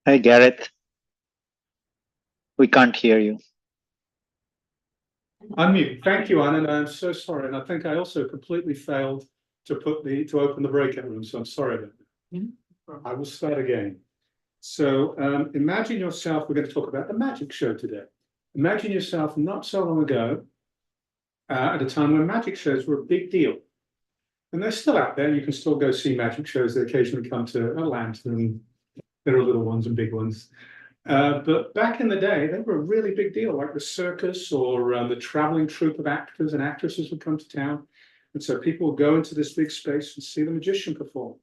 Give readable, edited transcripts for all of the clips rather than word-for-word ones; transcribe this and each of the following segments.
Hi, Gareth. We can't hear you. Unmute. Thank you, Anna. And I'm so sorry. And I think I also completely failed to open the breakout room. So I'm sorry about that. I will start again. So imagine yourself, we're going to talk about the magic show today. Imagine yourself not so long ago, at a time when magic shows were a big deal. And they're still out there. You can still go see magic shows. They occasionally come to Atlanta, and there are little ones and big ones. But back in the day, they were a really big deal, like the circus or the traveling troupe of actors and actresses would come to town. And so people would go into this big space and see the magician perform.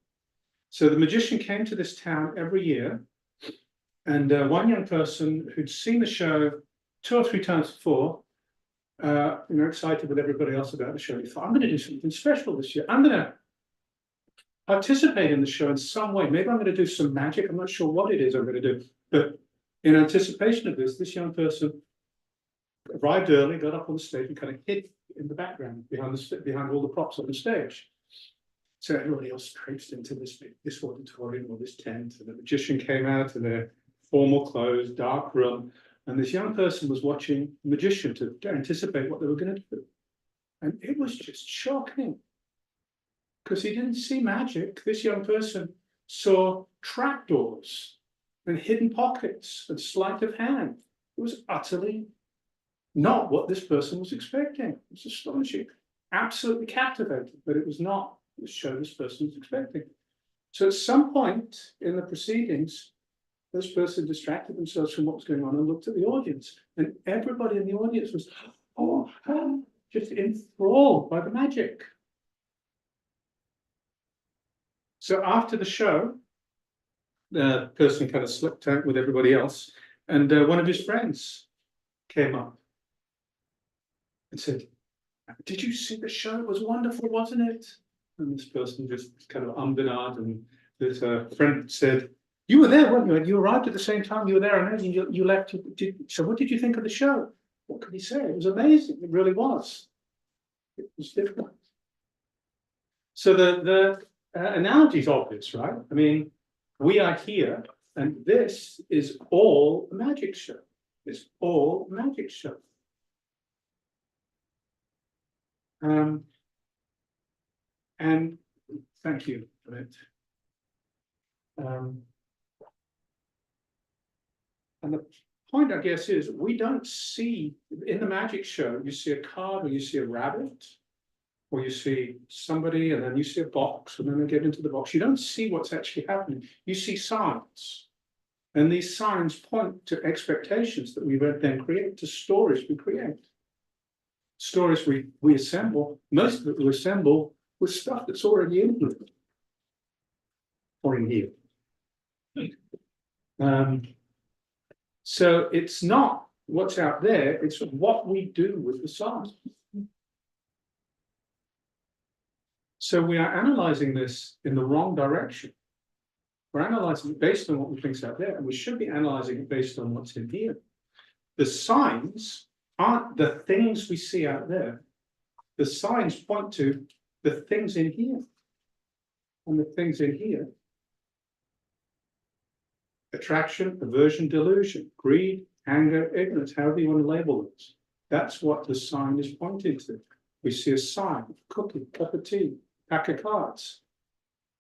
So the magician came to this town every year. And one young person who'd seen the show 2 or 3 times before, excited with everybody else about the show, he thought, I'm going to do something special this year. I'm going to participate in the show in some way. Maybe I'm going to do some magic. I'm not sure what it is I'm going to do. But in anticipation of this young person arrived early, got up on the stage and kind of hid in the background behind all the props on the stage. So everybody else traipsed into this auditorium or this tent, and the magician came out in their formal clothes, dark room, and this young person was watching the magician to anticipate what they were going to do. And it was just shocking because he didn't see magic. This young person saw trapdoors and hidden pockets and sleight of hand. It was utterly not what this person was expecting. It was astonishing, absolutely captivating, but it was not the show this person was expecting. So at some point in the proceedings, this person distracted themselves from what was going on and looked at the audience. And everybody in the audience was, just enthralled by the magic. So after the show, the person kind of slipped out with everybody else, and one of his friends came up and said, "Did you see the show? It was wonderful, wasn't it?" And this person just kind of ummed and ahed, and this friend said, "You were there, weren't you? And you arrived at the same time. You were there, and then you left. So what did you think of the show?" What could he say? It was amazing. It really was. It was different. So the analogy is obvious, right? I mean, we are here, and this is all a magic show. It's all a magic show. And thank you for it. And the point, I guess, is we don't see in the magic show, you see a card or you see a rabbit, or you see somebody and then you see a box and then they get into the box. You don't see what's actually happening. You see signs. And these signs point to expectations that we then create, to stories we create. Stories we assemble, most of it we assemble with stuff that's already in here. Or in here. So it's not what's out there, it's what we do with the signs. So we are analyzing this in the wrong direction. We're analyzing it based on what we think's out there, and we should be analyzing it based on what's in here. The signs aren't the things we see out there. The signs point to the things in here. And the things in here: attraction, aversion, delusion, greed, anger, ignorance, however you want to label it. That's what the sign is pointing to. We see a sign, cookie, cup of tea, pack of cards,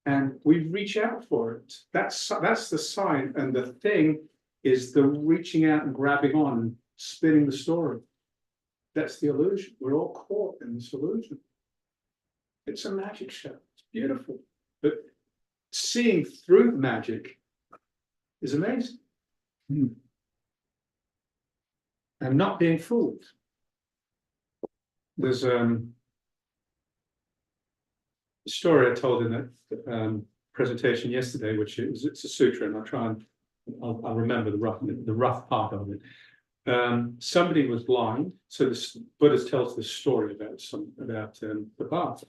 and we reach out for it. That's the sign, and the thing is the reaching out and grabbing on and spinning the story. That's the illusion. We're all caught in this illusion. It's a magic show. It's beautiful, but seeing through the magic is amazing. And not being fooled. There's a story I told in that presentation yesterday, which it's a sutra, and I'll remember the rough part of it. Somebody was blind, so the Buddha tells this story about the path,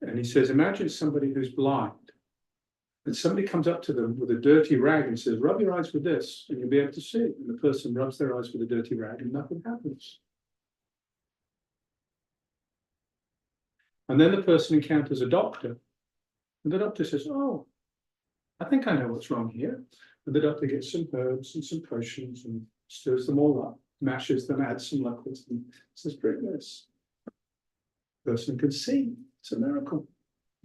and he says, imagine somebody who's blind, and somebody comes up to them with a dirty rag and says, rub your eyes with this, and you'll be able to see. And the person rubs their eyes with a dirty rag, and nothing happens. And then the person encounters a doctor, and the doctor says, oh, I think I know what's wrong here. And the doctor gets some herbs and some potions and stirs them all up, mashes them, adds some liquids, and says, drink this. Person can see. It's a miracle.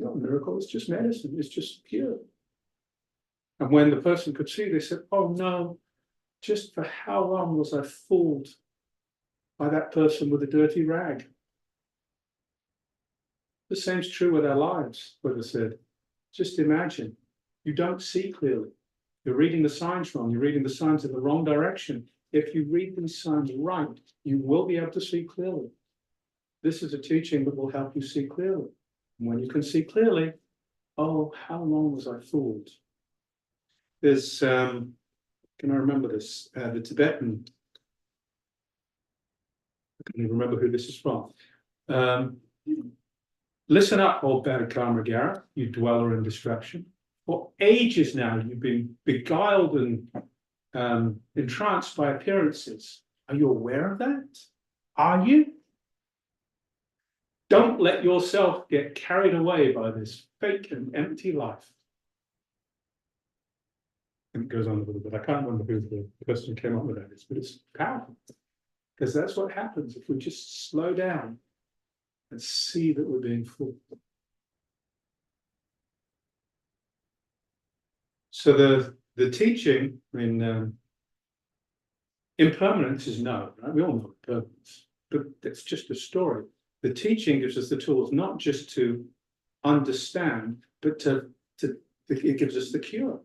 Not a miracle, it's just medicine, it's just cure. And when the person could see, they said, oh no, just for how long was I fooled by that person with a dirty rag? The same's true with our lives, Buddha said. Just imagine, you don't see clearly. You're reading the signs wrong, you're reading the signs in the wrong direction. If you read these signs right, you will be able to see clearly. This is a teaching that will help you see clearly. And when you can see clearly, oh, how long was I fooled? There's, can I remember this? The Tibetan, I can't even remember who this is from. Listen up, old bad karma Garrett, you dweller in destruction. For ages now, you've been beguiled and entranced by appearances. Are you aware of that? Are you? Don't let yourself get carried away by this fake and empty life. And it goes on a little bit. I can't remember who the person who came up with that is, but it's powerful. Because that's what happens if we just slow down and see that we're being fooled. So the teaching, I mean, impermanence is known, right? We all know impermanence, but it's just a story. The teaching gives us the tools not just to understand, but it gives us the cure.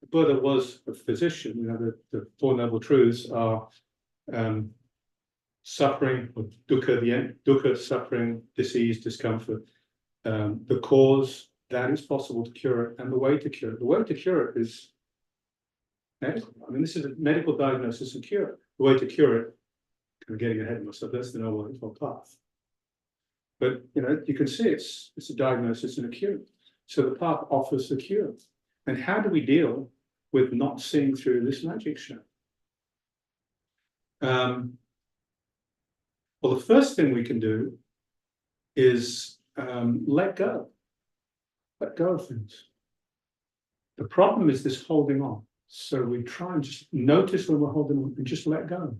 The Buddha was a physician. You know, the Four Noble Truths are suffering, or dukkha, the end, dukkha, suffering, disease, discomfort. The cause, that is possible to cure it, and the way to cure it. The way to cure it is medical. I mean, this is a medical diagnosis and cure. The way to cure it, I'm getting ahead of myself, that's the Noble Eightfold Path. But you know, you can see it's a diagnosis and a cure. So the path offers the cure. And how do we deal with not seeing through this magic show? Well, the first thing we can do is let go. Let go of things. The problem is this holding on. So we try and just notice when we're holding on and just let go.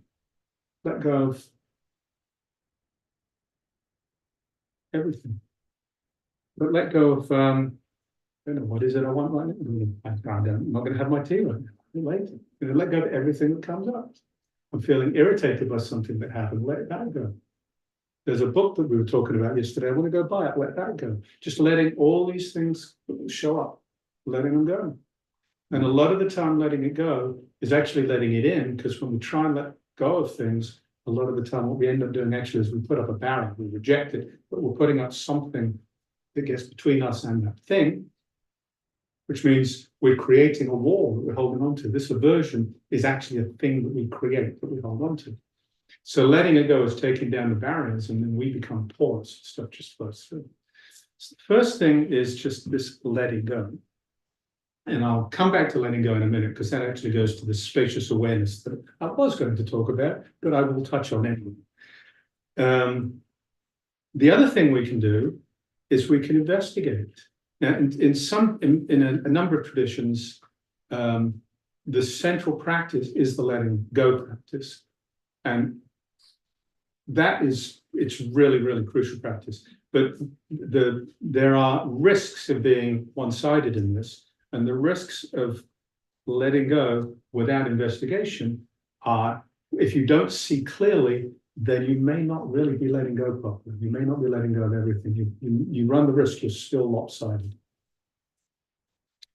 Let go of everything. But let go of, I don't know, what is it I want right now? I'm not going to have my tea right now. Later. You know, let go of everything that comes up. I'm feeling irritated by something that happened. Let that go. There's a book that we were talking about yesterday. I want to go buy it. Let that go. Just letting all these things show up, letting them go. And a lot of the time, letting it go is actually letting it in, because when we try and let go of things, a lot of the time, what we end up doing actually is we put up a barrier, we reject it, but we're putting up something that gets between us and that thing, which means we're creating a wall that we're holding on to. This aversion is actually a thing that we create, that we hold on to. So letting it go is taking down the barriers, and then we become porous, stuff just flows through. So the first thing is just this letting go. And I'll come back to letting go in a minute, because that actually goes to the spacious awareness that I was going to talk about, but I will touch on anyway. The other thing we can do is we can investigate. Now, in a number of traditions, the central practice is the letting go practice. And it's really, really crucial practice. But there are risks of being one-sided in this. And the risks of letting go without investigation are, if you don't see clearly, then you may not really be letting go properly. You may not be letting go of everything. You run the risk you're still lopsided.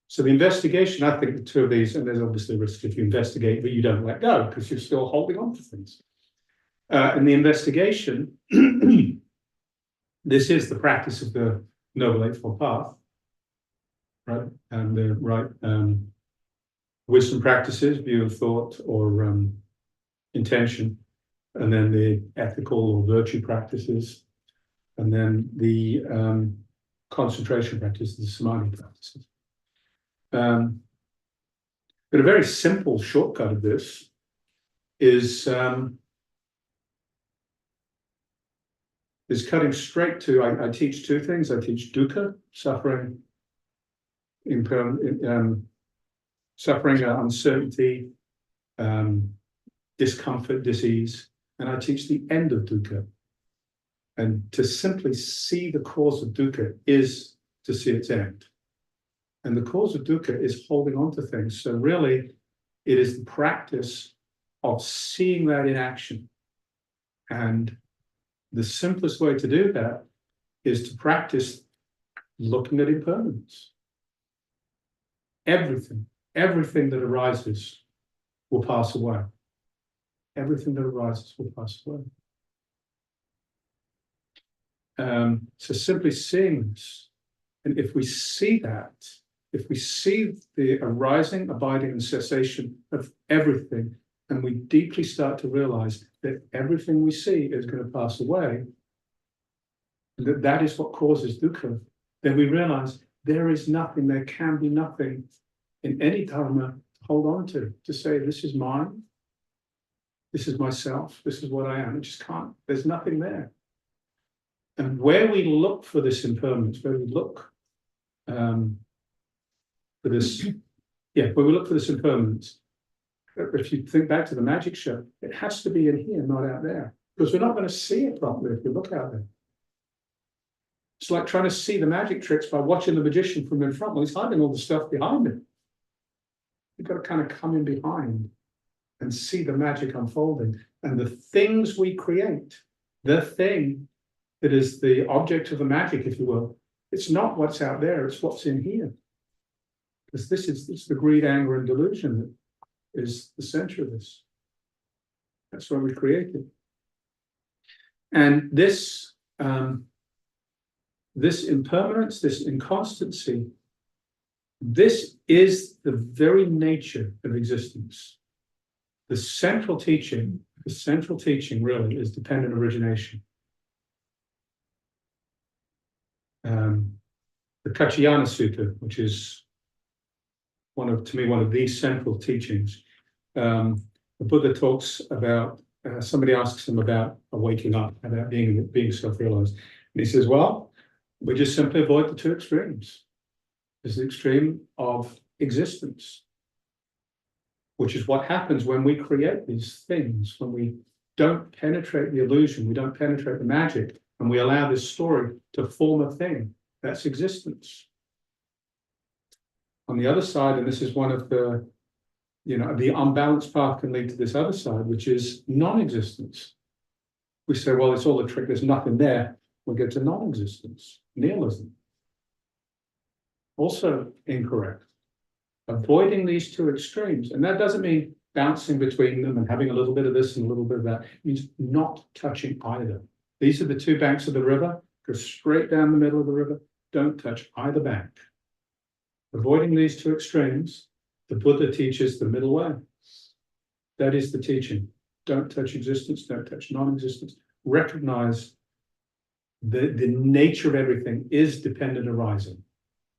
So the investigation, I think the two of these, and there's obviously risks if you investigate, but you don't let go because you're still holding on to things. In the investigation, this is the practice of the Noble Eightfold Path. Right, and the right wisdom practices, view of thought or intention, and then the ethical or virtue practices, and then the concentration practices, the samadhi practices. But a very simple shortcut of this is cutting straight to. I teach two things. I teach dukkha, suffering, suffering, uncertainty, discomfort, disease, and I teach the end of dukkha. And to simply see the cause of dukkha is to see its end. And the cause of dukkha is holding on to things. So really, it is the practice of seeing that in action. And the simplest way to do that is to practice looking at impermanence. Everything that arises will pass away. Everything that arises will pass away. So simply seeing this, and if we see that, if we see the arising, abiding, and cessation of everything, and we deeply start to realize that everything we see is going to pass away, and that is what causes dukkha, then we realize there is nothing, there can be nothing in any dharma to hold on to say, this is mine, this is myself, this is what I am. It just can't, there's nothing there. And where we look for this impermanence, where we look for this, where we look for this impermanence, if you think back to the magic show, it has to be in here, not out there, because we're not going to see it properly if we look out there. It's like trying to see the magic tricks by watching the magician from in front. Well, he's hiding all the stuff behind him. You've got to kind of come in behind and see the magic unfolding. And the things we create, the thing that is the object of the magic, if you will, it's not what's out there, it's what's in here. Because this is the greed, anger, and delusion that is the center of this. That's why we create it. And this impermanence, this inconstancy, this is the very nature of existence. The central teaching really is dependent origination. The Kaccayana Sutta, which is one of the central teachings, the Buddha talks about, somebody asks him about waking up, about being self-realized. And he says, well, we just simply avoid the two extremes. There's the extreme of existence, which is what happens when we create these things, when we don't penetrate the illusion, we don't penetrate the magic, and we allow this story to form a thing. That's existence. On the other side, and this is one of the, the unbalanced path can lead to this other side, which is non-existence. We say, well, it's all a trick, there's nothing there. We'll get to non-existence, nihilism. Also incorrect. Avoiding these two extremes. And that doesn't mean bouncing between them and having a little bit of this and a little bit of that. It means not touching either. These are the two banks of the river. Go straight down the middle of the river. Don't touch either bank. Avoiding these two extremes, the Buddha teaches the middle way. That is the teaching. Don't touch existence, don't touch non-existence. Recognize the nature of everything is dependent arising.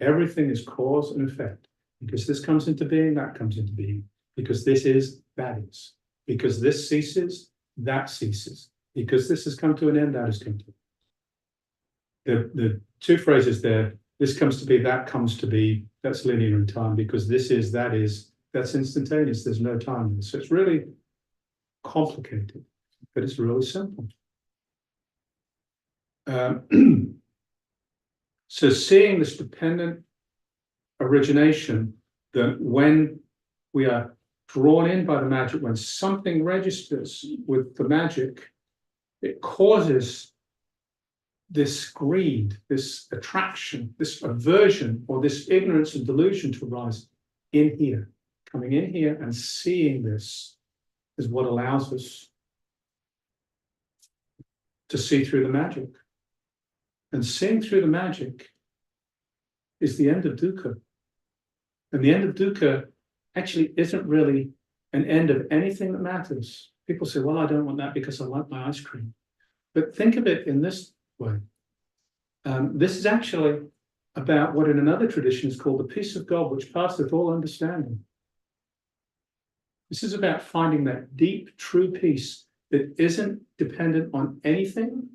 Everything is cause and effect. Because this comes into being, that comes into being. Because this is, that is. Because this ceases, that ceases. Because this has come to an end, that has come to an end. The two phrases there, this comes to be, that comes to be, that's linear in time. Because this is, that's instantaneous. There's no time. So it's really complicated, but it's really simple. So seeing this dependent origination, that when we are drawn in by the magic, when something registers with the magic, it causes this greed, this attraction, this aversion, or this ignorance and delusion to arise in here. Coming in here and seeing this is what allows us to see through the magic. And seeing through the magic is the end of dukkha. And the end of dukkha actually isn't really an end of anything that matters. People say, well, I don't want that because I like my ice cream. But think of it in this way. This is actually about what in another tradition is called the peace of God, which passeth all understanding. This is about finding that deep, true peace that isn't dependent on anything,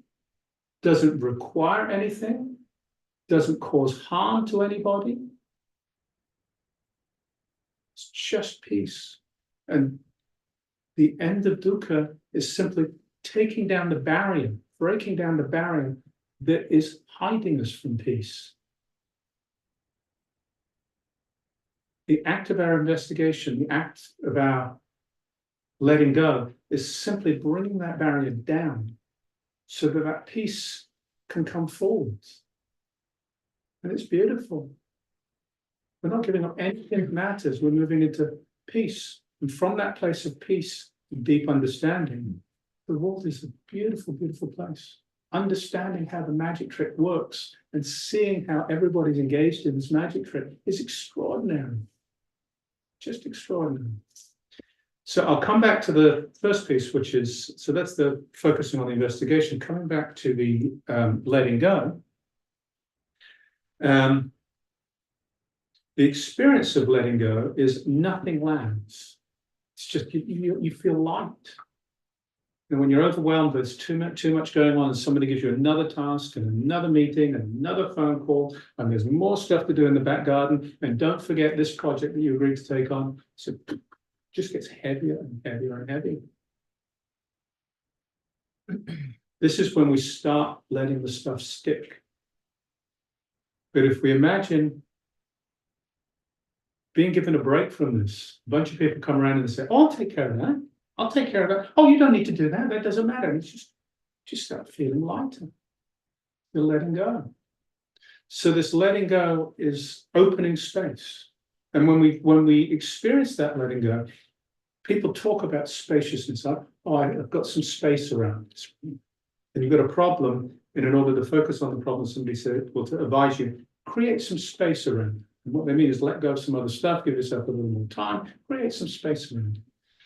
doesn't require anything, doesn't cause harm to anybody. It's just peace. And the end of dukkha is simply taking down the barrier, breaking down the barrier that is hiding us from peace. The act of our investigation, the act of our letting go, is simply bringing that barrier down so that that peace can come forward. And it's beautiful. We're not giving up anything that matters. We're moving into peace. And from that place of peace and deep understanding, the world is a beautiful, beautiful place. Understanding how the magic trick works and seeing how everybody's engaged in this magic trick is extraordinary. Just extraordinary. So I'll come back to the first piece, which is, so that's the focusing on the investigation. Coming back to the letting go. The experience of letting go is nothing lands. It's just you feel light. And when you're overwhelmed, there's too much going on, and somebody gives you another task and another meeting and another phone call, and there's more stuff to do in the back garden, and don't forget this project that you agreed to take on. So it just gets heavier and heavier and heavier. This is when we start letting the stuff stick. But if we imagine being given a break from this, a bunch of people come around and they say, oh, I'll take care of that. I'll take care of that. Oh, you don't need to do that. That doesn't matter. It's just start feeling lighter. You're letting go. So this letting go is opening space. And when we experience that letting go, people talk about spaciousness. Like, oh, I've got some space around this. And you've got a problem, and in order to focus on the problem, somebody said, well, to advise you, create some space around it. And what they mean is let go of some other stuff, give yourself a little more time, create some space around it.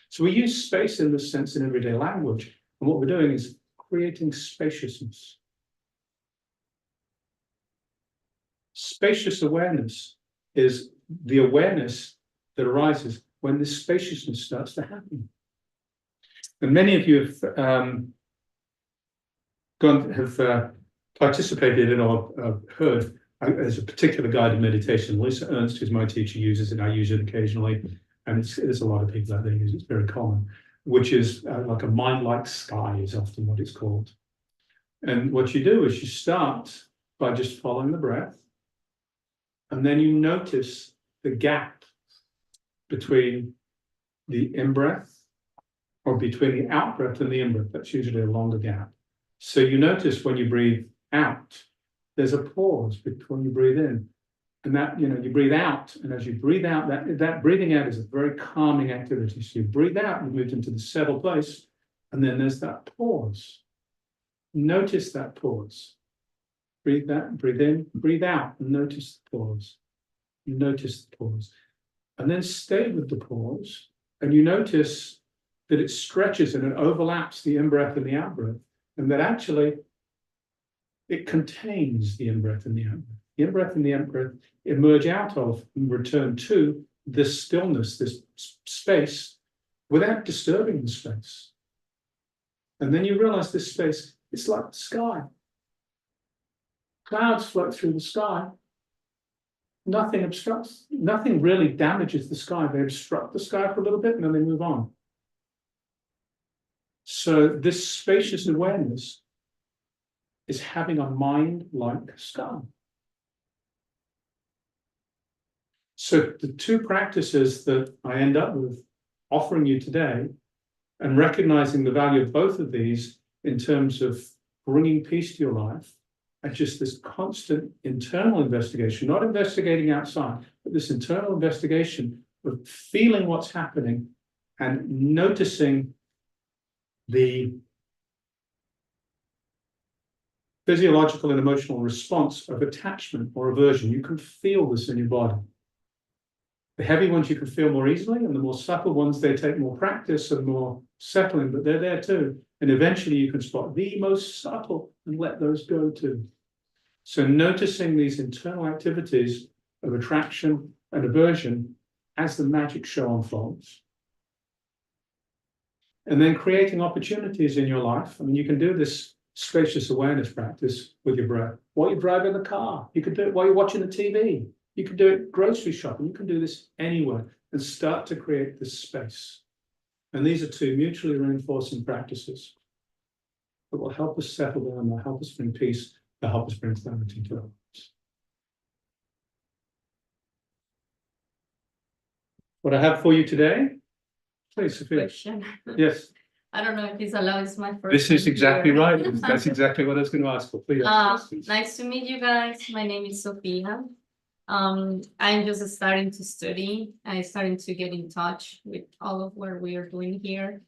So we use space in this sense in everyday language. And what we're doing is creating spaciousness. Spacious awareness is the awareness that arises when this spaciousness starts to happen. And many of you have participated in or heard, there's a particular guided meditation. Lisa Ernst, who's my teacher, uses it. I use it occasionally. And there's a lot of people out there who use it. It's very common, which is like a mind-like sky is often what it's called. And what you do is you start by just following the breath. And then you notice the gap between the in-breath or between the out-breath and the in-breath. That's usually a longer gap. So you notice when you breathe out, there's a pause before you breathe in. And that, you breathe out, and as you breathe out, that breathing out is a very calming activity. So you breathe out, you move into the settled place, and then there's that pause. Notice that pause. Breathe out, breathe in, breathe out, and notice the pause. Notice the pause. And then stay with the pause, and you notice that it stretches and it overlaps the in-breath and the out-breath, and that actually it contains the in-breath and the out-breath. The in-breath and the out-breath emerge out of and return to this stillness, this space, without disturbing the space. And then you realize this space, it's like the sky. Clouds float through the sky. Nothing obstructs, nothing really damages the sky. They obstruct the sky for a little bit and then they move on. So this spacious awareness is having a mind like sky. So the two practices that I end up with offering you today and recognizing the value of both of these in terms of bringing peace to your life and just this constant internal investigation, not investigating outside, but this internal investigation of feeling what's happening and noticing the physiological and emotional response of attachment or aversion. You can feel this in your body. The heavy ones you can feel more easily, and the more subtle ones, they take more practice and more settling, but they're there too. And eventually you can spot the most subtle and let those go too. So noticing these internal activities of attraction and aversion as the magic show unfolds. And then creating opportunities in your life. I mean, you can do this spacious awareness practice with your breath while you're driving the car. You can do it while you're watching the TV. You can do it grocery shopping. You can do this anywhere. and start to create this space. And these are two mutually reinforcing practices that will help us settle down, they'll help us bring peace, they'll help us bring clarity to our lives. What I have for you today, please, Sophia. Question. Yes. I don't know if it's allowed, it's my first. This is time exactly here. right. That's exactly what I was going to ask for. Please. Nice to meet you guys. My name is Sophia. I'm just starting to study. I'm starting to get in touch with all of what we are doing here.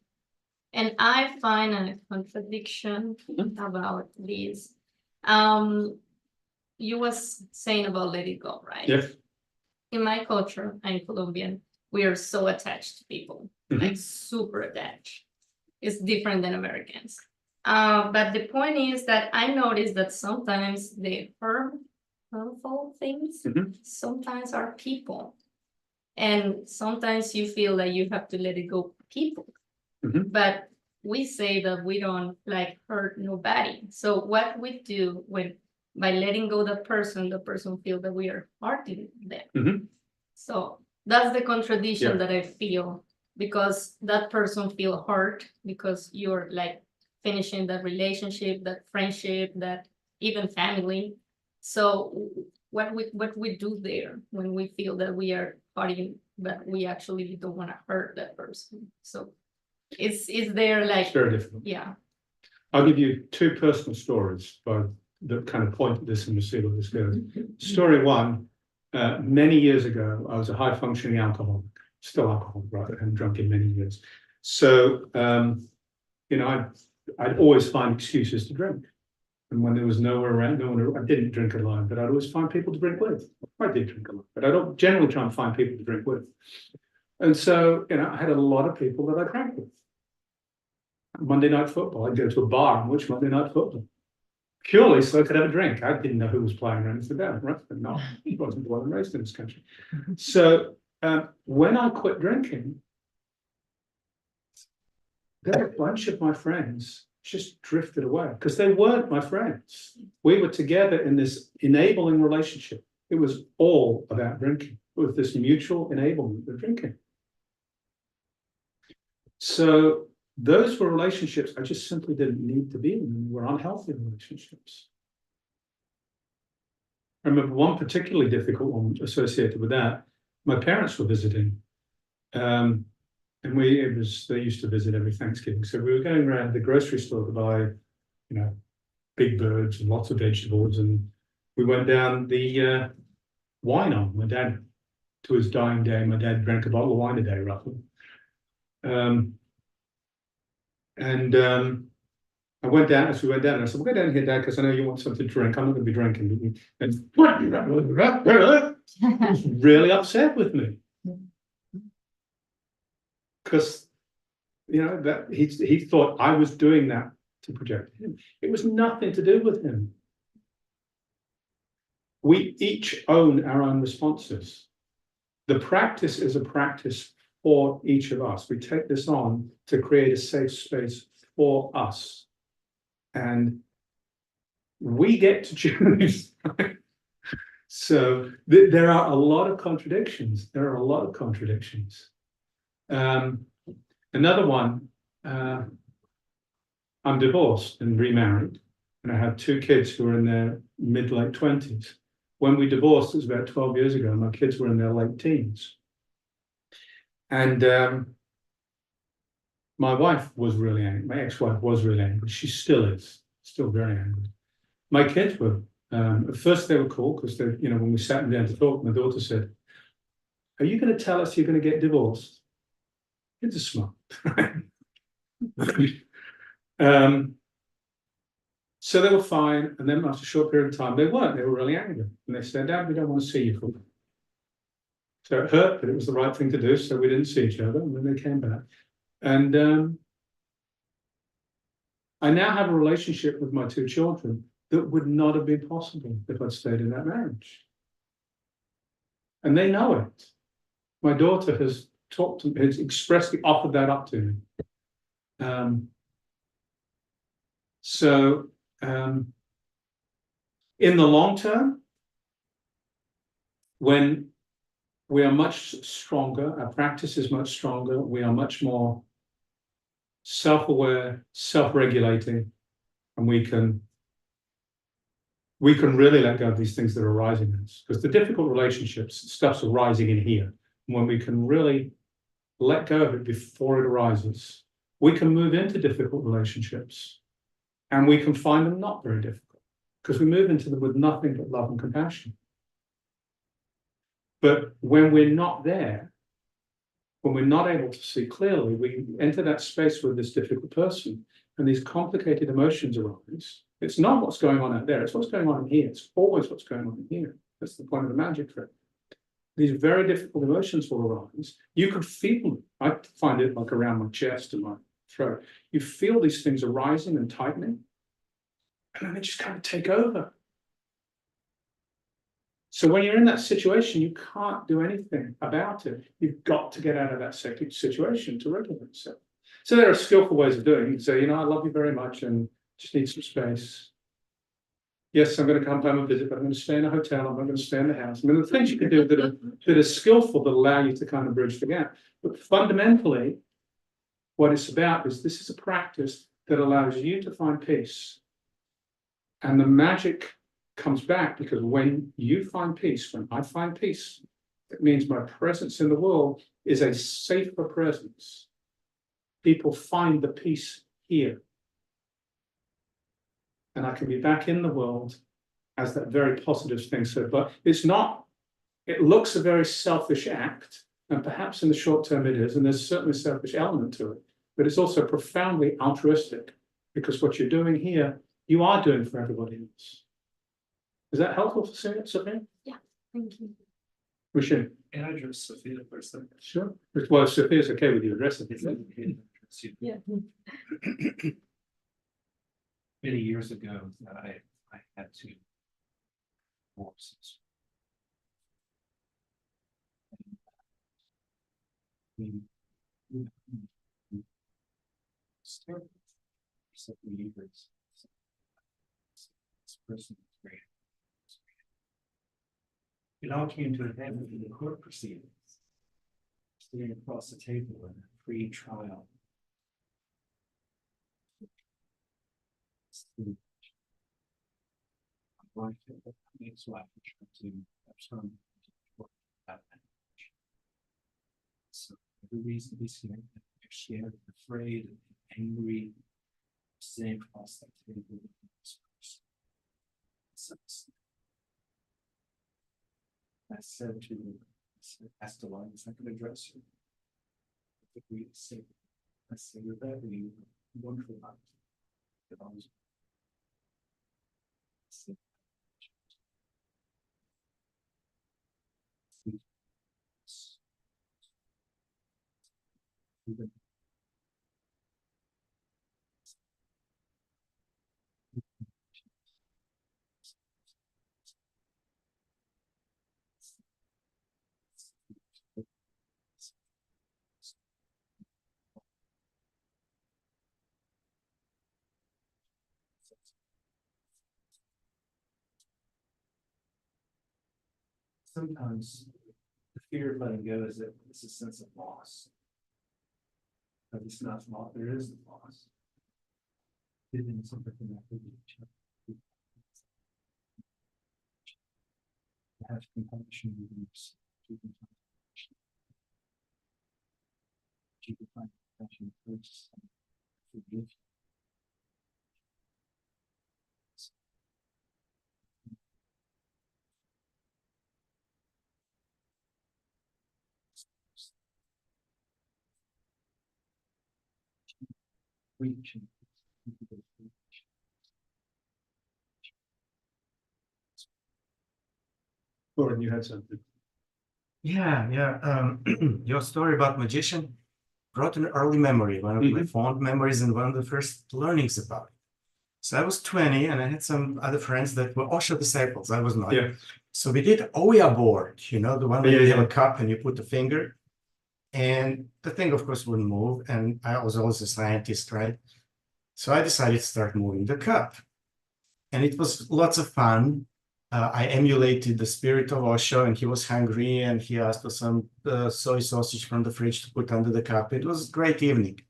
And I find a contradiction about this. You was saying about let it go, right? Yes. In my culture, I'm Colombian, we are so attached to people, like super attached. It's different than Americans. But the point is that I noticed that sometimes the harmful things sometimes are people. And sometimes you feel that you have to let it go people. But we say that we don't like hurt nobody. So what we do when by letting go the person feel that we are hurting them. So that's the contradiction that I feel, because that person feel hurt because you're like finishing that relationship, that friendship, that even family. So what we do there when we feel that we are hurting, but we actually don't want to hurt that person. So is there like, it's very difficult. Yeah. I'll give you two personal stories that kind of point at this, and we'll see where this goes. Story one, many years ago, I was a high functioning alcoholic, still alcoholic, right? I haven't drunk in many years. So, you know, I'd always find excuses to drink. And when there was nowhere around, I didn't drink alone, but I'd always find people to drink with. I did drink alone, but I don't generally try and find people to drink with. And so, you know, I had a lot of people that I drank with. Monday night football, I'd go to a bar and watch Monday night football. Purely so I could have a drink. I didn't know who was playing or anything like that, right? But no, I wasn't born and raised in this country. So when I quit drinking, there were a bunch of my friends just drifted away because they weren't my friends. We were together in this enabling relationship. It was all about drinking. It was this mutual enablement of drinking. So those were relationships I just simply didn't need to be in. They were unhealthy relationships. I remember one particularly difficult one associated with that. My parents were visiting, and they used to visit every Thanksgiving. So we were going around the grocery store to buy, you know, big birds and lots of vegetables, and we went down the wine arm. My dad, to his dying day, my dad drank a bottle of wine a day, roughly. I went down, as we went down, and I said, we'll go down here, Dad, because I know you want something to drink. I'm not going to be drinking. And he was really upset with me. Because, you know, that he thought I was doing that to project him. It was nothing to do with him. We each own our own responses. The practice is a practice for each of us. We take this on to create a safe space for us. And we get to choose. So there are a lot of contradictions. Another one, I'm divorced and remarried, and I have two kids who are in their mid-late 20s. When we divorced, it was about 12 years ago, my kids were in their late teens. And my wife was really angry. My ex-wife was really angry. She still is, still very angry. My kids were, at first they were cool because they, you know, when we sat them down to talk, my daughter said, "Are you going to tell us you're going to get divorced?" Kids are smart. So they were fine, and then after a short period of time, they weren't. They were really angry, and they said, "Dad, we don't want to see you for." So it hurt, but it was the right thing to do. So we didn't see each other, and then they came back. And I now have a relationship with my two children that would not have been possible if I'd stayed in that marriage. And they know it. My daughter has expressly offered that up to me. In the long term, when we are much stronger. Our practice is much stronger. We are much more self-aware, self-regulating, and we can really let go of these things that are arising in us. Because the difficult relationships, stuff's arising in here. And when we can really let go of it before it arises, we can move into difficult relationships, and we can find them not very difficult, because we move into them with nothing but love and compassion. But when we're not there, when we're not able to see clearly, we enter that space with this difficult person, and these complicated emotions arise. It's not what's going on out there, it's what's going on in here. It's always what's going on in here. That's the point of the magic trick. These very difficult emotions will arise. You can feel them. I find it like around my chest and my throat. You feel these things arising and tightening, and then they just kind of take over. So when you're in that situation, you can't do anything about it. You've got to get out of that situation to regulate yourself. So there are skillful ways of doing it. You can say, you know, I love you very much and just need some space. Yes, I'm going to come home and visit, but I'm going to stay in a hotel. I'm not going to stay in the house. I mean, the things you can do that are skillful that allow you to kind of bridge the gap. But fundamentally, what it's about is this is a practice that allows you to find peace. And the magic comes back because when you find peace, when I find peace, it means my presence in the world is a safer presence. People find the peace here. And I can be back in the world as that very positive thing. So, but it's not, it looks a very selfish act, and perhaps in the short term it is, and there's certainly a selfish element to it, but it's also profoundly altruistic, because what you're doing here, you are doing for everybody else. Is that helpful for Sophia? Yeah, thank you. We should. And I address Sophia for a second. Sure. Well, if Sophia's okay with you addressing it. Yeah. Many years ago, I had to divorce. This person is great. It all came to an end in the court proceedings. Sitting across the table in a pre-trial. My wife and his wife tried to have some that marriage. So every reason he's here, they're scared, afraid, angry, sitting across that table with this person. I said to him, asked the line, is not going to address you. I agreed to say, I said, you're better than you, wonderful life. Sometimes the fear of letting go is that it's a sense of loss. But it's not loss, there is a loss. Have compassion with yourself. You can find compassion first. Forgive. Reach. Lauren, you had something. Yeah. Your story about magician brought an early memory, one of my fond memories and one of the first learnings about it. So I was 20 and I had some other friends that were Osho disciples. I was not. Yeah. So we did Oya board, you know, the one where you have Yeah. a cup and you put the finger. And the thing, of course, wouldn't move. And I was also a scientist, right? So I decided to start moving the cup. And it was lots of fun. I emulated the spirit of Osho, and he was hungry, and he asked for some soy sausage from the fridge to put under the cup. It was a great evening.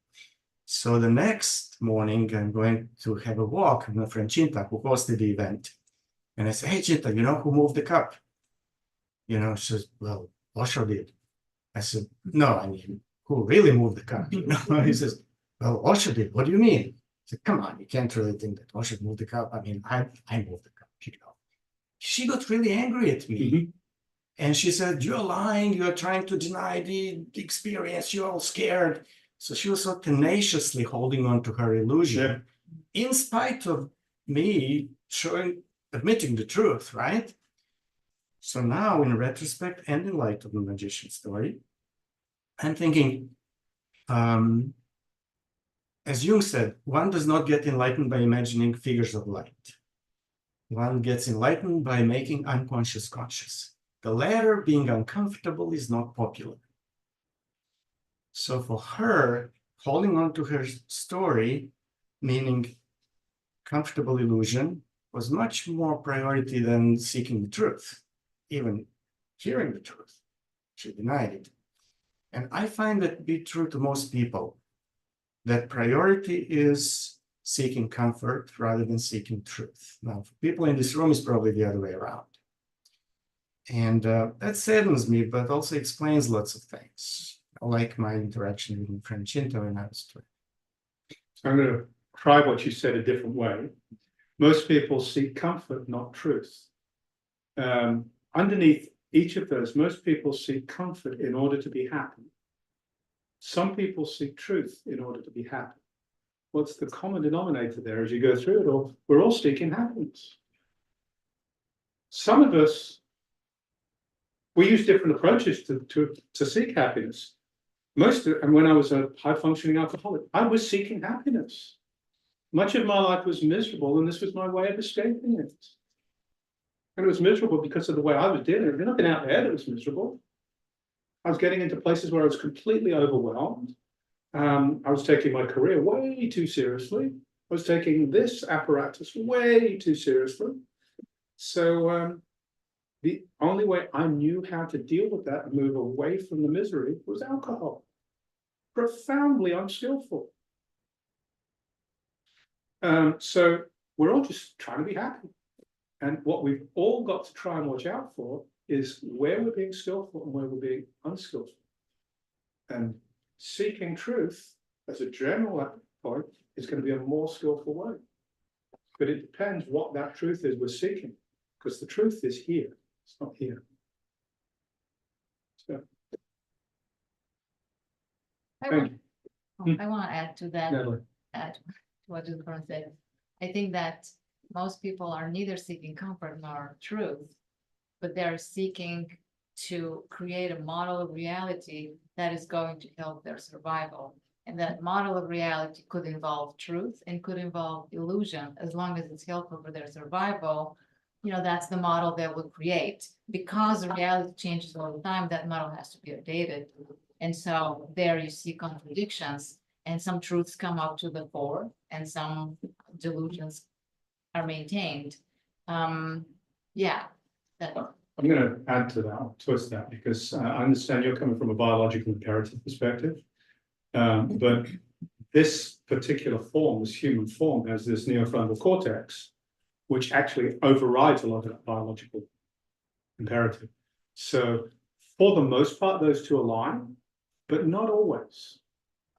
So the next morning, I'm going to have a walk with my friend Chinta, who hosted the event. And I said, hey, Chinta, you know who moved the cup? She says, well, Osho did. I said, no, I mean, who really moved the cup? He says, well, Osho did. What do you mean? I said, come on, you can't really think that Osho moved the cup. I mean, I moved the cup, She got really angry at me. And she said, you're lying. You're trying to deny the experience. You're all scared. So she was so tenaciously holding on to her illusion, in spite of me admitting the truth, right? So now, in retrospect and in light of the magician story, I'm thinking, as Jung said, one does not get enlightened by imagining figures of light. One gets enlightened by making unconscious conscious. The latter, being uncomfortable, is not popular. So for her, holding on to her story, meaning comfortable illusion, was much more priority than seeking the truth, even hearing the truth. She denied it. And I find that to be true to most people, that priority is seeking comfort rather than seeking truth. Now, for people in this room, it's probably the other way around. And that saddens me, but also explains lots of things, like my interaction with my friend Chinta when I was 20. I'm going to try what you said a different way. Most people seek comfort, not truth. Underneath each of those, most people seek comfort in order to be happy. Some people seek truth in order to be happy. What's the common denominator there as you go through it all? We're all seeking happiness. Some of us, we use different approaches to seek happiness. And when I was a high-functioning alcoholic, I was seeking happiness. Much of my life was miserable, and this was my way of escaping it. And it was miserable because of the way I was dealing. There's nothing out there that was miserable. I was getting into places where I was completely overwhelmed. I was taking my career way too seriously. I was taking this apparatus way too seriously. So the only way I knew how to deal with that and move away from the misery was alcohol. Profoundly unskillful. So we're all just trying to be happy. And what we've all got to try and watch out for is where we're being skillful and where we're being unskillful. And seeking truth as a general point is going to be a more skillful way. But it depends what that truth is we're seeking, because the truth is here, it's not here. So, I want to add to that, Natalie. add to what Gordon said. I think that most people are neither seeking comfort nor truth, but they're seeking to create a model of reality that is going to help their survival. And that model of reality could involve truth and could involve illusion, as long as it's helpful for their survival. That's the model they will create. Because the reality changes all the time, that model has to be updated. And so there you see contradictions, and some truths come up to the fore and some delusions are maintained. Yeah. I'm going to add to that, twist that, because I understand you're coming from a biological imperative perspective. But this particular form, this human form, has this neofrontal cortex, which actually overrides a lot of that biological imperative. So for the most part, those two align, but not always.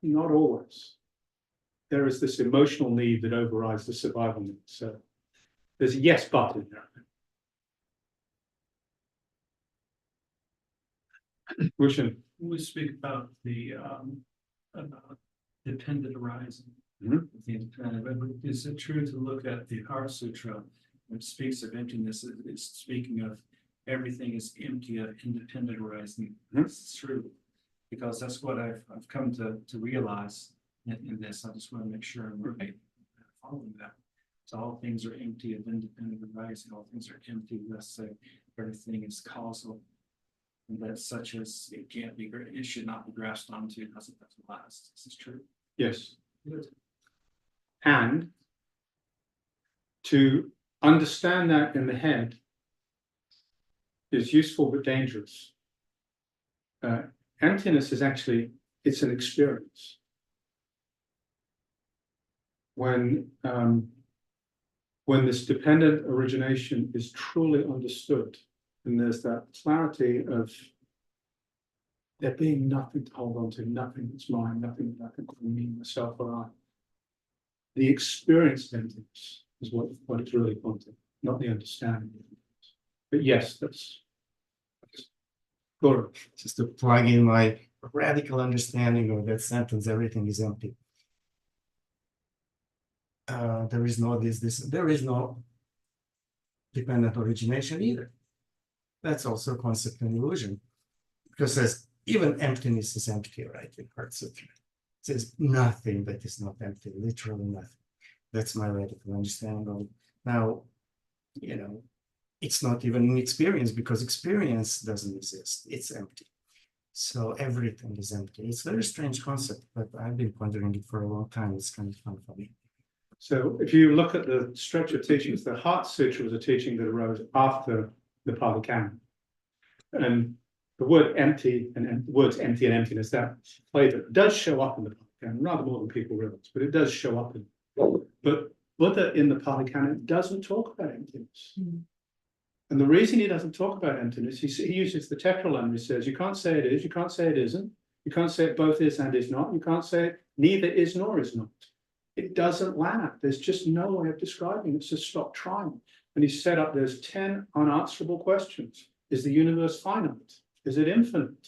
Not always. There is this emotional need that overrides the survival need. So there's a yes but in there. Rushan. We speak about the dependent arising. Mhm. The independent, but is it true to look at the Heart Sutra, which speaks of emptiness? It's speaking of everything is empty of independent arising. Mhm. It's true, because that's what I've come to realize in this. I just want to make sure I'm right following that. So all things are empty of independent arising. All things are empty. Let's say everything is causal. And that such as it can't be, it should not be grasped onto because it doesn't last. This is true. Yes. And to understand that in the head is useful but dangerous. Emptiness is actually, it's an experience. When this dependent origination is truly understood, and there's that clarity of there being nothing to hold on to, nothing that's mine, nothing that can call me, myself, or I. The experience of emptiness is what it's really pointing, not the understanding of emptiness. But yes, that's good. Just to plug in my radical understanding of that sentence, everything is empty. There is no there is no dependent origination either. That's also a concept and illusion. Because says even emptiness is empty, right? In Heart Sutra. It says nothing that is not empty, literally nothing. That's my radical understanding of it. Now, you know, it's not even an experience because experience doesn't exist. It's empty. So everything is empty. It's a very strange concept, but I've been pondering it for a long time. It's kind of fun for me. So if you look at the structure of teachings, the Heart Sutra was a teaching that arose after the Pali Canon. And the word empty and words empty and emptiness, that flavor does show up in the Pali Canon, rather more than people realize, but it does show up in it. But Buddha in the Pali Canon doesn't talk about emptiness. And the reason he doesn't talk about emptiness, he uses the tetralemma. He says, you can't say it is, you can't say it isn't, you can't say it both is and is not, you can't say it neither is nor is not. It doesn't land. There's just no way of describing it, so stop trying. And he set up, there's 10 unanswerable questions. Is the universe finite? Is it infinite?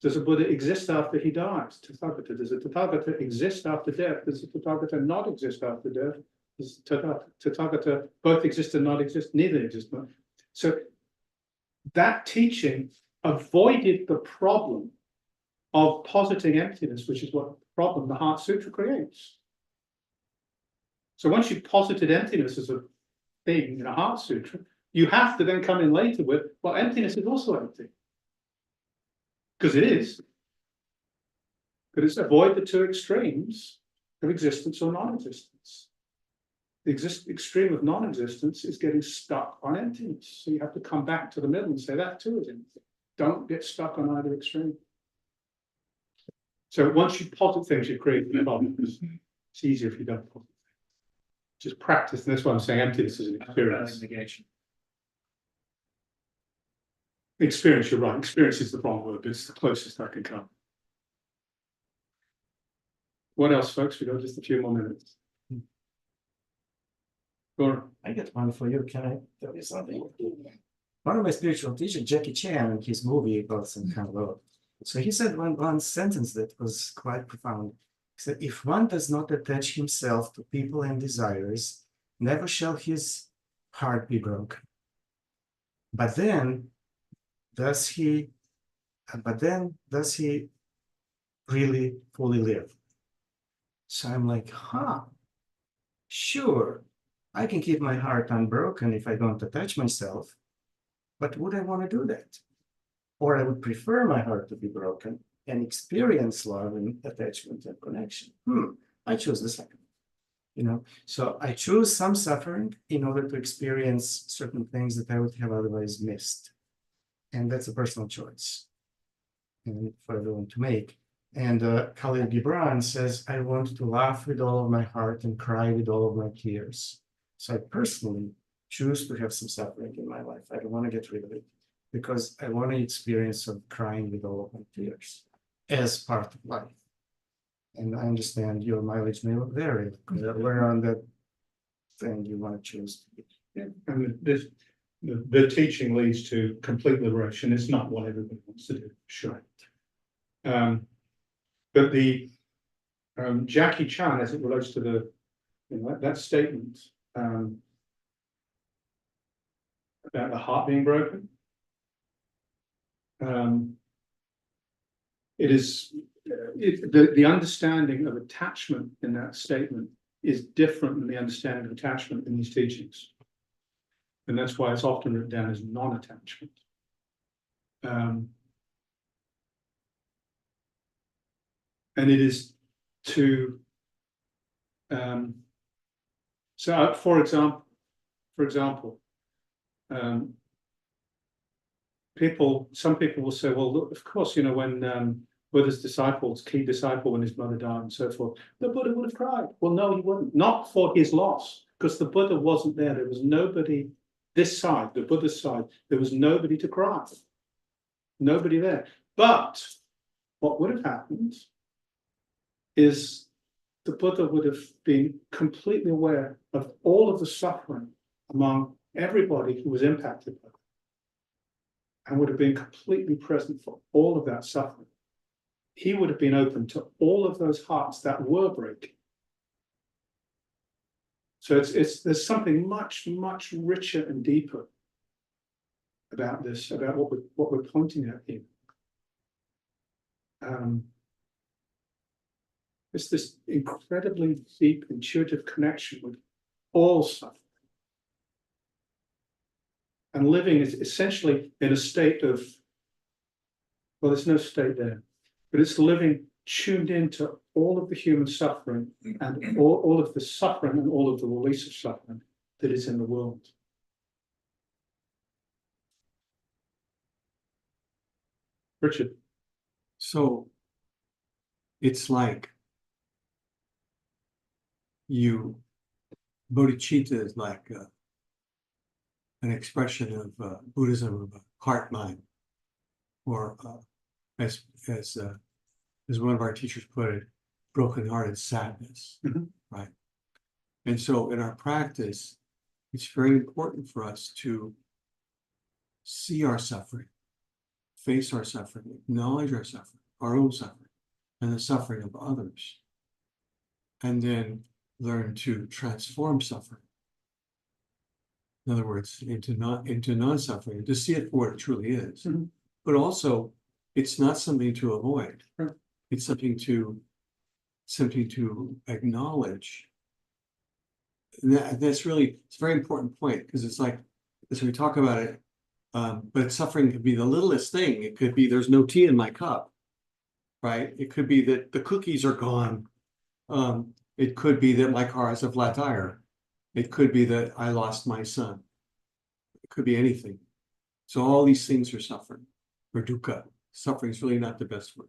Does a Buddha exist after he dies? Tathagata. Does a Tathagata exist after death? Does a Tathagata not exist after death? Does Tathagata both exist and not exist? Neither exist. So that teaching avoided the problem of positing emptiness, which is what problem the Heart Sutra creates. So once you've posited emptiness as a thing in a Heart Sutra, you have to then come in later with, well, emptiness is also empty. Because it is. But it's avoid the two extremes of existence or non-existence. The extreme of non-existence is getting stuck on emptiness. So you have to come back to the middle and say that too is empty. Don't get stuck on either extreme. So once you posit things, you create problems. It's easier if you don't posit things. Just practice, and that's why I'm saying emptiness is an experience. Negation. Experience, you're right. Experience is the wrong word, but it's the closest I can come. What else, folks? We've got just a few more minutes. Go I got one for you. Can I tell you something? One of my spiritual teachers, Jackie Chan, in his movie Gods and Hello. So he said one sentence that was quite profound. He said, if one does not attach himself to people and desires, never shall his heart be broken. But then, does he really fully live? So I'm like, sure, I can keep my heart unbroken if I don't attach myself, but would I want to do that? Or I would prefer my heart to be broken and experience love and attachment and connection. I choose the second. So I choose some suffering in order to experience certain things that I would have otherwise missed. And that's a personal choice and for everyone to make. And Khalil Gibran says, I want to laugh with all of my heart and cry with all of my tears. So I personally choose to have some suffering in my life. I don't want to get rid of it because I want to experience of crying with all of my tears as part of life. And I understand your mileage may vary. Where on that thing you want to choose to be. Yeah, and the teaching leads to complete liberation. It's not what everybody wants to do, sure. But the Jackie Chan, as it relates to the that statement about the heart being broken, it is the understanding of attachment in that statement is different than the understanding of attachment in these teachings. And that's why it's often written down as non-attachment. And it is to, so for example, some people will say, well, look, of course, when Buddha's key disciple, when his mother died and so forth, the Buddha would have cried. Well, no, he wouldn't. Not for his loss, because the Buddha wasn't there. There was nobody this side, the Buddha's side. There was nobody to cry. Nobody there. But what would have happened is the Buddha would have been completely aware of all of the suffering among everybody who was impacted by it, and would have been completely present for all of that suffering. He would have been open to all of those hearts that were breaking. So there's something much, much richer and deeper about this, about what we're pointing at here. It's this incredibly deep, intuitive connection with all suffering. And living is essentially in a state of, well, there's no state there, but it's living tuned into all of the human suffering and all of the suffering and all of the release of suffering that is in the world. Richard. So it's like bodhicitta is like an expression of Buddhism of heart mind, or as one of our teachers put it, broken-hearted sadness, right? And so in our practice, it's very important for us to see our suffering, face our suffering, acknowledge our suffering, our own suffering, and the suffering of others, and then learn to transform suffering. In other words, into non-suffering, to see it for what it truly is. But also, it's not something to avoid. It's something to acknowledge. And that's really, it's a very important point, because it's like, as we talk about it, but suffering could be the littlest thing. It could be there's no tea in my cup, right? It could be that the cookies are gone. It could be that my car has a flat tire. It could be that I lost my son. It could be anything. So all these things are suffering, or dukkha. Suffering is really not the best word.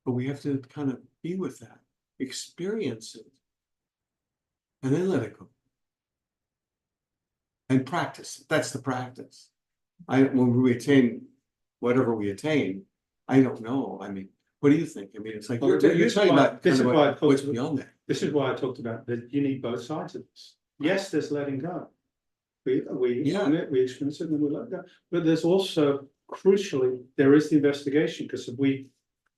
But we have to kind of be with that, experience it, and then let it go. And practice. That's the practice. When we attain whatever we attain, I don't know. I mean, what do you think? I mean, it's like you're talking about what's beyond that. This is why I talked about that you need both sides of this. Yes, there's letting go. We own it, we experience it, and then we let go. But there's also, crucially, there is the investigation, because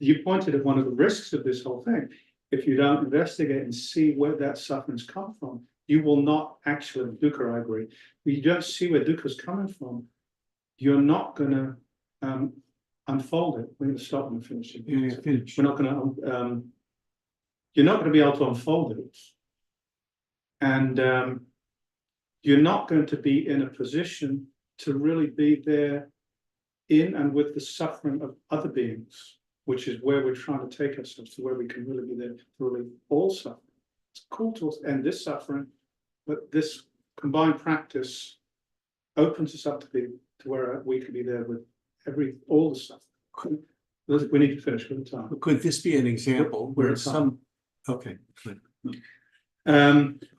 you pointed at one of the risks of this whole thing. If you don't investigate and see where that suffering's come from, you will not actually, dukkha, I agree. When you don't see where dukkha's coming from, you're not going to unfold it. We're going to stop and finish it. Finish. We're not going to. You're not going to be able to unfold it, and you're not going to be in a position to really be there in and with the suffering of other beings, which is where we're trying to take ourselves, to where we can really be there to relieve all suffering. It's cool to end this suffering, but this combined practice opens us up to where we can be there with all the stuff. We need to finish with the time. Could this be an example where some? Okay.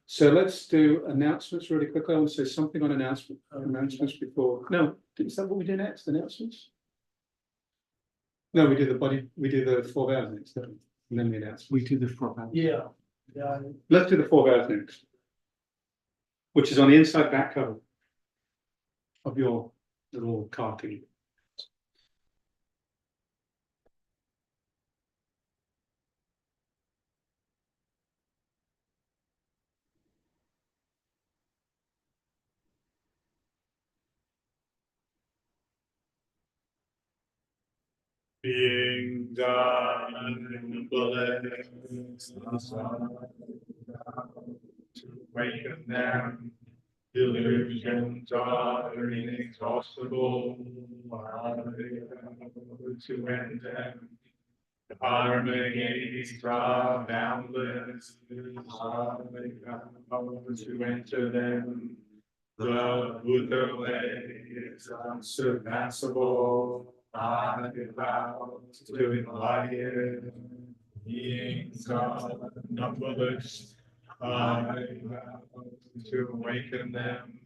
So let's do announcements really quickly. I want to say something on announcements before. No, is that what we do next? Announcements? No, we do the 4 hours next, don't we? And then the announcements. We do the 4 hours. Yeah. Let's do the 4 hours next, which is on the inside back cover of your little card thing. Being done, to awaken them, illusions are inexhaustible, to end them. The harmonies are boundless, to enter them. The Buddha way is unsurpassable. I vow to enlighten beings of numberless. I vow to awaken them.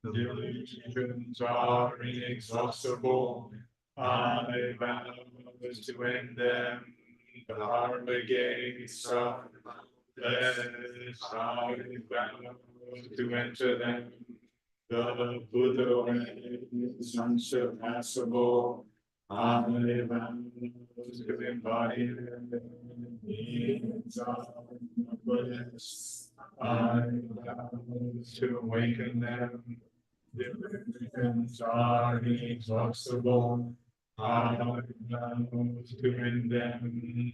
Delusions are inexhaustible. I vow to end them. The dharma gates of bliss. I vow to enter them. The Buddha way is unsurpassable. I vow to embody them. Beings of bliss. I vow to awaken them. Delusions are inexhaustible. I vow to end them.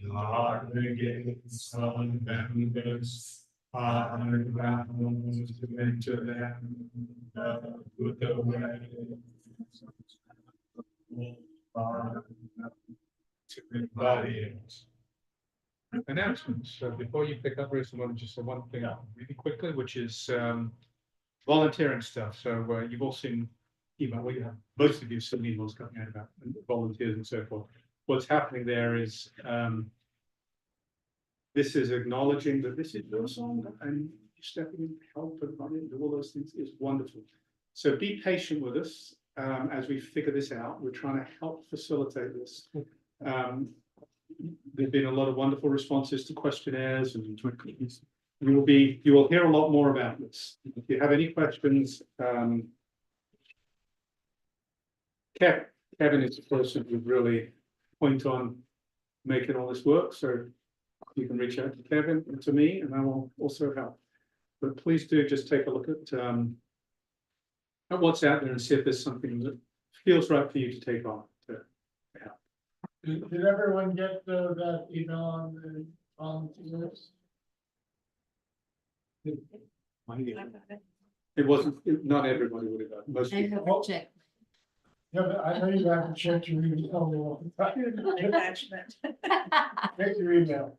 The dharma gates of endless. I vow to enter them. The Buddha way. To embody it. Announcements. So before you pick up, Bruce, I want to just say one thing really quickly, which is volunteering stuff. So you've all seen email. Well, you have most of you have seen emails coming out about volunteers and so forth. What's happening there is this is acknowledging that this is your song and you're stepping in, help and run it, do all those things is wonderful. So be patient with us as we figure this out. We're trying to help facilitate this. There've been a lot of wonderful responses to questionnaires and you will hear a lot more about this. If you have any questions, Kevin is the person who really point on making all this work. So you can reach out to Kevin and to me, and I will also help. But please do just take a look at what's out there and see if there's something that feels right for you to take on. Did everyone get that email on the volunteers? It wasn't, not everybody would have done. Most I people. have to check. Yeah, but I know you have to check your email all the time. Attachment. Check your email.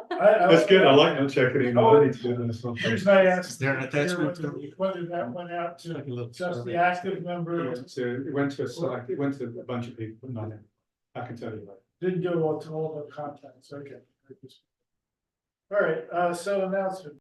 That's good. I like not checking email. I need to do this. The reason I asked. Is there an attachment to- Whether that went out to Take a look. just the active members, It went to a select, it went to a bunch of people, but not everyone. I can tell you later. didn't go to all the contacts, okay. All right, so announcement.